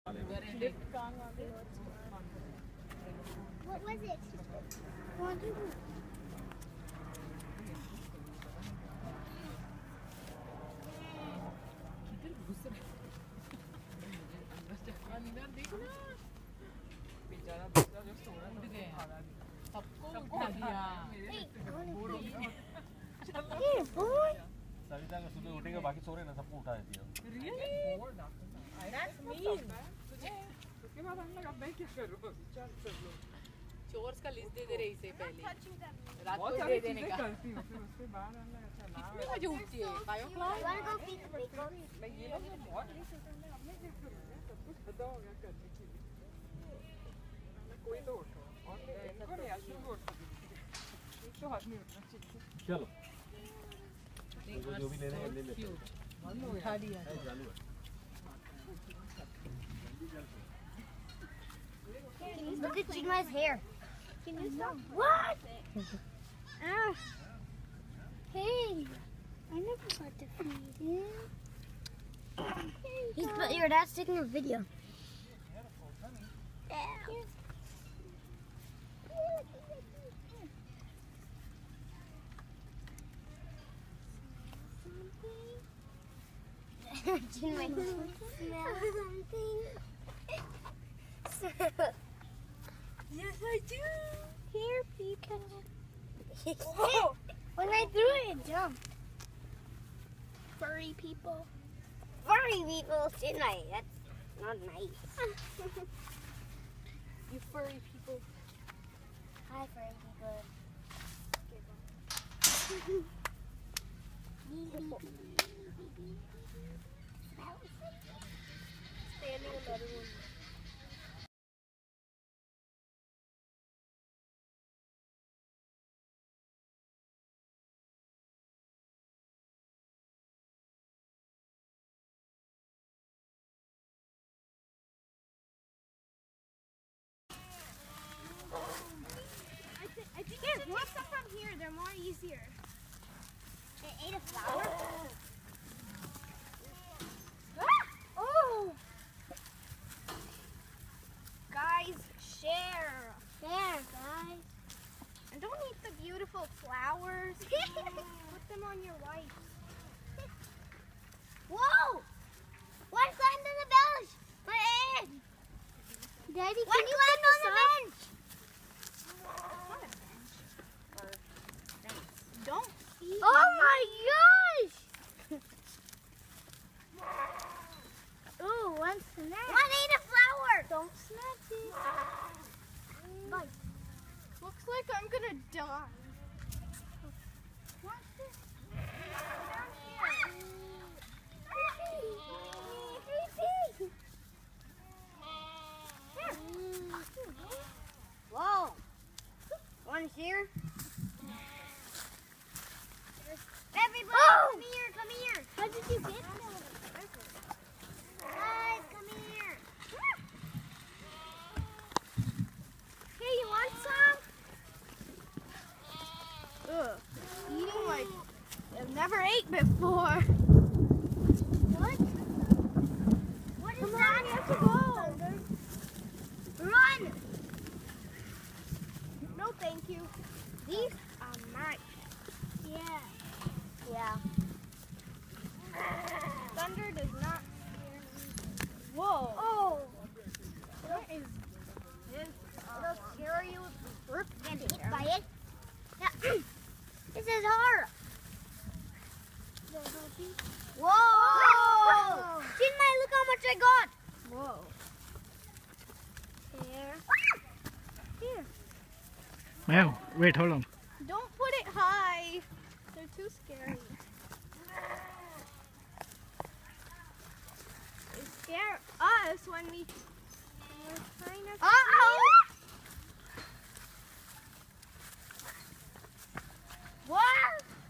What was it? अंदर देखना बेचारा बच्चा जो सो रहा है सबको उठा दिया सविता का सुबह उठेगा बाकी सो रहे ना सबको उठा देती है रियली दैट्स मीन उसके बाद हम लोग अब मैं क्या करूं चल चलो चोर्स का लिस्ट दे दे रही से पहले रात को दे देने का करती हूं फिर उसके बाद हम लोग अच्छा ना कितने बजे उठती है 5 o'clock मैं ये लोग बहुत नहीं सोचते हैं हमने क्या करूं सब कुछ पता हो गया करने के लिए कोई तो उठो और इनको नहीं आशु को उठो एक तो हाथ नहीं उठना चाहिए चलो जो भी लेना है ले ले उठा दिया चालू है Look at Chinmay's hair. Can you stop? What? Hey, I never got to feed him. Your dad's taking a video. Chinmay, smell something. Yes, I do. Here, peacock. When I threw it, it jumped. Furry people. Furry people, Chinmay. That's not nice. You furry people. Hi, furry people. Standing another one. I think here, want some from here. They're more easier. It ate a flower. Oh! Guys, share. Share, guys. And don't eat the beautiful flowers. Put them on your wife. Whoa! What climbed on the bench? My egg. Daddy, can you land on the bench? Don't eat. Oh my gosh! Ooh, one snack. One ate a flower. Don't snatch it. Bite. Looks like I'm gonna die. Watch this. Down here. Whoa. One here. Everybody, come here, come here. How did you get that? Guys, come here. Hey, you want some? Ugh, eating like I've never ate before. What? What is that? You have to go. Run! No, thank you. These are mine. Yeah. Yeah. Thunder does not scare me. Whoa. Oh. What is this? It'll scare you if you first get hit by it. Yeah. This is hard. Whoa. Chinmay, look how much I got. Whoa. Here. Here. Wow, wait, hold on. Don't put it high. They're too scary. They scare us when we're kind of. Uh-oh!